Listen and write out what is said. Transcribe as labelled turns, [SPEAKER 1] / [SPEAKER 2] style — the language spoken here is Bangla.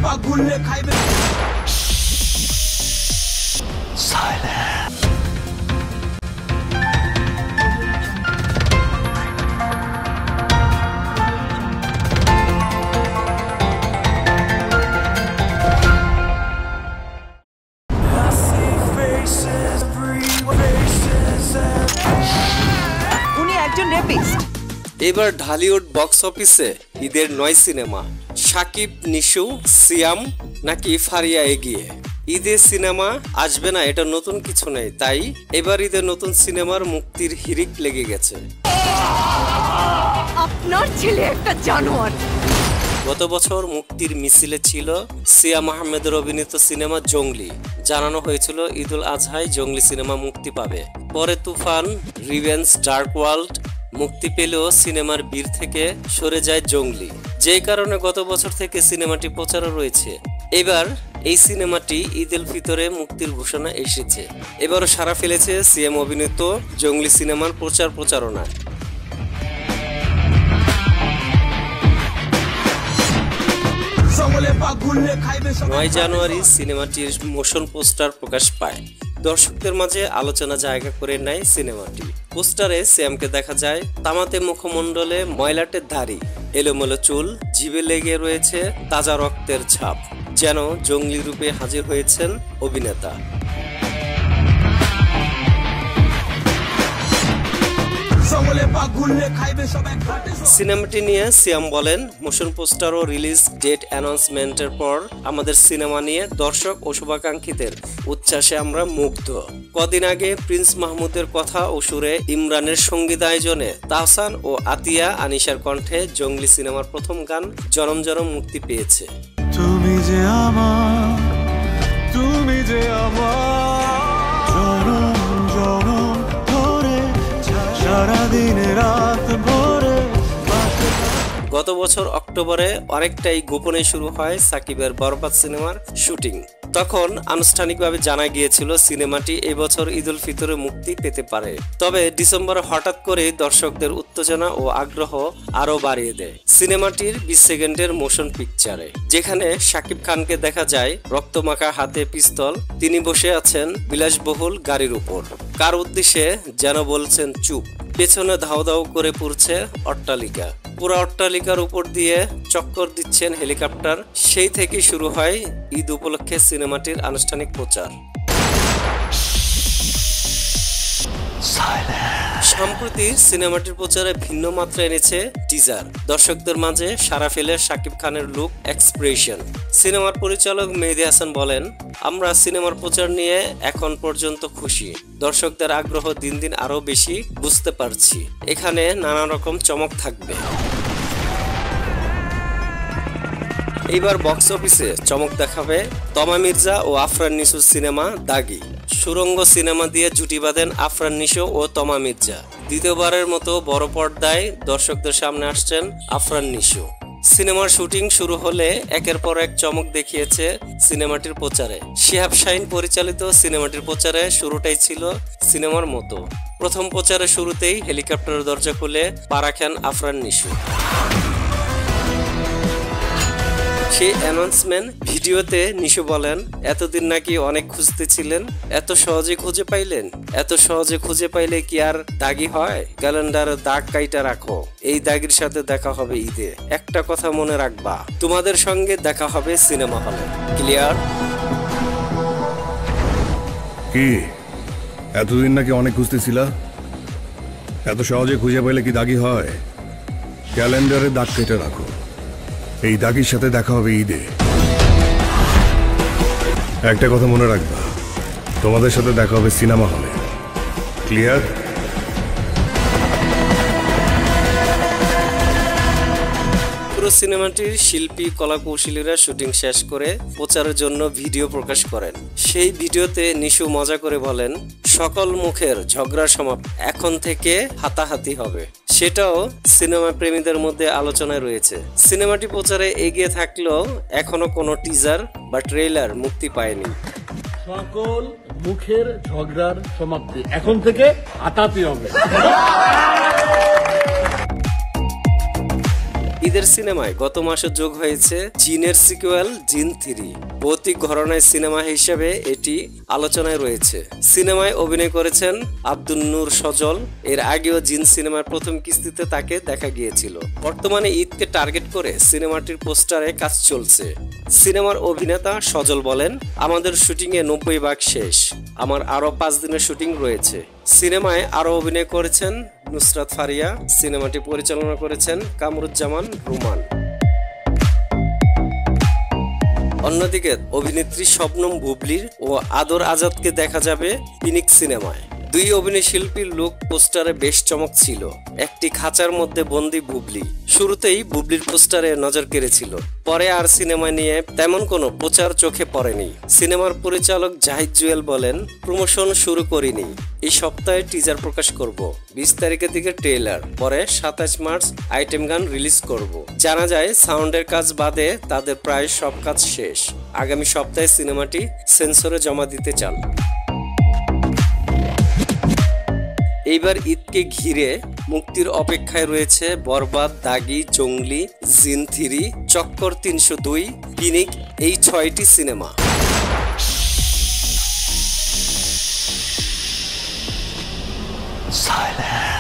[SPEAKER 1] পাগুলে খাইবে সাইলেন্ট
[SPEAKER 2] উনি একজন রেপিস্ট।
[SPEAKER 3] এবার ঢালিউড বক্স অফিসে ঈদের 9 সিনেমা, শাকিব, নিশু, সিয়াম নাকি ফারিয়া এগিয়ে। ঈদের সিনেমা আসবে না এটা নতুন কিছু নেই, তাই এবার ঈদের নতুন সিনেমার মুক্তির হিড়িক লেগে গেছে।
[SPEAKER 2] আপনার ছেলে একটা জানোয়ার।
[SPEAKER 3] গত বছর মুক্তির মিছিলে ছিল সিয়াম আহমেদের অভিনীত সিনেমা জঙ্গলি। জানানো হয়েছিল ঈদুল আজহায় জঙ্গলি সিনেমা মুক্তি পাবে। পরে তুফান, রিভেঞ্জ, ডার্ক ওয়ার্ল্ড মুক্তি পেলেও সিনেমার ভিড় থেকে সরে যায় জঙ্গলি, যেই কারণে গত বছর থেকে সিনেমাটি প্রচারও রয়েছে। এবার এই সিনেমাটি ঈদুল ফিতরে মুক্তির ঘোষণা এসেছে। এবারও সাড়া ফেলেছে সিএম অভিনীত জঙ্গলি সিনেমার প্রচারণা। 9 জানুয়ারি সিনেমাটির মোশন পোস্টার প্রকাশ পায়। দর্শকদের মাঝে আলোচনা জায়গা করে নেয় সিনেমাটি। পোস্টারে সিয়ামকে দেখা যায় তামাতে মুখমণ্ডলে ময়লাটের দাড়ি, এলোমেলো চুল, জিভে লেগে রয়েছে তাজা রক্তের ছাপ, যেন জঙ্গলি রূপে হাজির হয়েছেন অভিনেতা। সিনেমাটি নিয়ে সিয়াম বলেন, মোশন পোস্টার ও রিলিজ ডেট অ্যানাউন্সমেন্টের পর আমাদের সিনেমা নিয়ে দর্শক ও শুভাকাঙ্ক্ষীদের উচ্ছ্বাসে আমরা মুগ্ধ। কদিন আগে প্রিন্স মাহমুদের কথা ও সুরে ইমরানের সঙ্গীতায়োজনে তাহসান ও আতিয়া আনিশার কণ্ঠে জঙ্গলি সিনেমার প্রথম গান জনম জনম মুক্তি পেয়েছে।
[SPEAKER 1] তুমি যে আমার, তুমি যে আমার, জনম জনম ধরে সারাদিন রাত ভরে।
[SPEAKER 3] গত বছর অক্টোবরে অনেকটাই গোপনে শুরু হয় সাকিবের বরবাদ সিনেমার শুটিং। তখন আনুষ্ঠানিকভাবে জানা গিয়েছিল সিনেমাটি এবছর ঈদুল ফিতরে মুক্তি পেতে পারে। তবে ডিসেম্বরে হঠাৎ করে দর্শকদের উত্তেজনা ও আগ্রহ আরো বাড়িয়ে দেয় সিনেমাটির 20 সেকেন্ডের মোশন পিকচারে, যেখানে শাকিব খানকে দেখা যায় রক্তমাখা হাতে পিস্তল, তিনি বসে আছেন বিলাসবহুল গাড়ির উপর। কার উদ্দেশ্যে যেন বলছেন চুপ। পেছনে ধাও ধাও করে পড়ছে অট্টালিকা, পুরো অট্টালিকার উপর দিয়ে চক্কর দিচ্ছেন হেলিকপ্টার। সেই থেকে শুরু হয় ঈদ উপলক্ষে সিনেমাটির আনুষ্ঠানিক প্রচার। সম্প্রতি সিনেমাটির প্রচারে ভিন্ন মাত্রা এনেছে টিজার। দর্শকদের মাঝে সাড়া ফেলে শাকিব খানের লুক, এক্সপ্রেশন। সিনেমার পরিচালক মেহেদী হাসান বলেন, আমরা সিনেমার প্রচার নিয়ে এখন পর্যন্ত খুশি। দর্শকদের আগ্রহ দিন দিন আরো বেশি বুঝতে পারছি। এখানে নানা রকম চমক থাকবে। এইবার বক্স অফিসে চমক দেখাবে তমা মির্জা ও আফরান নিশোর সিনেমা দাগি। সুরঙ্গ সিনেমা দিয়ে জুটি বাঁধেন আফরান নিশো ও তমা মির্জা। দ্বিতীয়বারের মতো বড় পর্দায় দর্শকদের সামনে আসছেন আফরান নিশো। সিনেমার শুটিং শুরু হলে একের পর এক চমক দেখিয়েছে সিনেমাটির প্রচারে। শিহাব শাহিন পরিচালিত সিনেমাটির প্রচারে শুরুটাই ছিল সিনেমার মতো। প্রথম প্রচারের শুরুতেই হেলিকপ্টারের দরজা খুলে পা রাখেন আফরান নিশো। সেই অ্যানাউন্সমেন্ট ভিডিওতে নিশো বলেন, এতদিন নাকি অনেক খুঁজতেছিলেন, এত সহজে খুঁজে পাইলেন? এত সহজে খুঁজে পাইলে কি আর দাগি হয়? ক্যালেন্ডারে দাগ কাইটা রাখো, এই দাগির সাথে দেখা হবে ঈদে। একটা কথা মনে রাখবা, তোমাদের সঙ্গে দেখা হবে সিনেমা হলে। ক্লিয়ার?
[SPEAKER 4] কি এতদিন নাকি অনেক খুঁজতেছিলা? এত সহজে খুঁজে পাইলে কি দাগি হয়? ক্যালেন্ডারে দাগ কেটে রাখো, এই দাগির সাথে দেখা হবে ঈদে। একটা কথা মনে রাখবা, তোমাদের সাথে দেখা হবে সিনেমা হলে। ক্লিয়ার?
[SPEAKER 3] পুরো সিনেমাটির শিল্পী কলাকৌশলীরা শুটিং শেষ করে প্রচারের জন্য ভিডিও প্রকাশ করেন। সেই ভিডিওতে নিশু মজা করে বলেন, সকল মুখের ঝগড়া সমাপ্ত, এখন থেকে হাতাহাতি হবে। সেটাও সিনেমা প্রেমীদের মধ্যে আলোচনায় রয়েছে। সিনেমাটি প্রচারে এগিয়ে থাকলেও এখনো কোনো টিজার বা ট্রেইলার মুক্তি পায়নি।
[SPEAKER 5] সকল মুখের ঝগড়ার সমাপ্তি, এখন থেকে হাতাহাতি হবে।
[SPEAKER 3] ঈদের সিনেমায় গত মাসে যোগ হয়েছে জিনের সিকুয়েল জিন 3। ভৌতিক ঘরানার সিনেমা হিসেবে এটি আলোচনায় রয়েছে। সিনেমায় অভিনয় করেছেন আব্দুল নূর সজল। এর আগেও জিন সিনেমার প্রথম কিস্তিতে তাকে দেখা গিয়েছিল। বর্তমানে ঈদকে টার্গেট করে সিনেমাটির পোস্টারে কাজ চলছে। সিনেমার অভিনেতা সজল বলেন, আমাদের শুটিংয়ে 90% শেষ, আমার আরো 5 দিনের শুটিং রয়েছে। সিনেমায় আরো অভিনয় করেছেন নুসরাত ফারিয়া। সিনেমাটি পরিচালনা করেছেন কামরুজ্জামান রুমান। অন্যদিকে অভিনেত্রী শবনম বুবলির ও আদর আজাদকে দেখা যাবে ফিনিক্স সিনেমায়। দুই অভিনয় শিল্পীর লুক পোস্টারে বেশ চমক ছিল। একটি খাঁচার মধ্যে বন্দি বুবলি শুরুতেই বুবলির পোস্টারে নজর কেড়েছিল, পরে আর সিনেমা নিয়ে তেমন কোনো প্রচার চোখে পড়েনি। সিনেমার পরিচালক জাহিদ জুয়েল বলেন, প্রমোশন শুরু করিনি, এই সপ্তাহে টিজার প্রকাশ করব, 20 তারিখের দিকে ট্রেলার, পরে 27 মার্চ আইটেম গান রিলিজ করব। জানা যায় সাউন্ডের কাজ বাদে তাদের প্রায় সব কাজ শেষ। আগামী সপ্তাহে সিনেমাটি সেন্সরে জমা দিতে চান। এইবার ঈদকে ঘিরে মুক্তির অপেক্ষায় রয়েছে বরবাদ, দাগি, জঙ্গলি, জিন 3, চক্কর 302, পিনিক, এই 6টি সিনেমা।
[SPEAKER 1] Silence.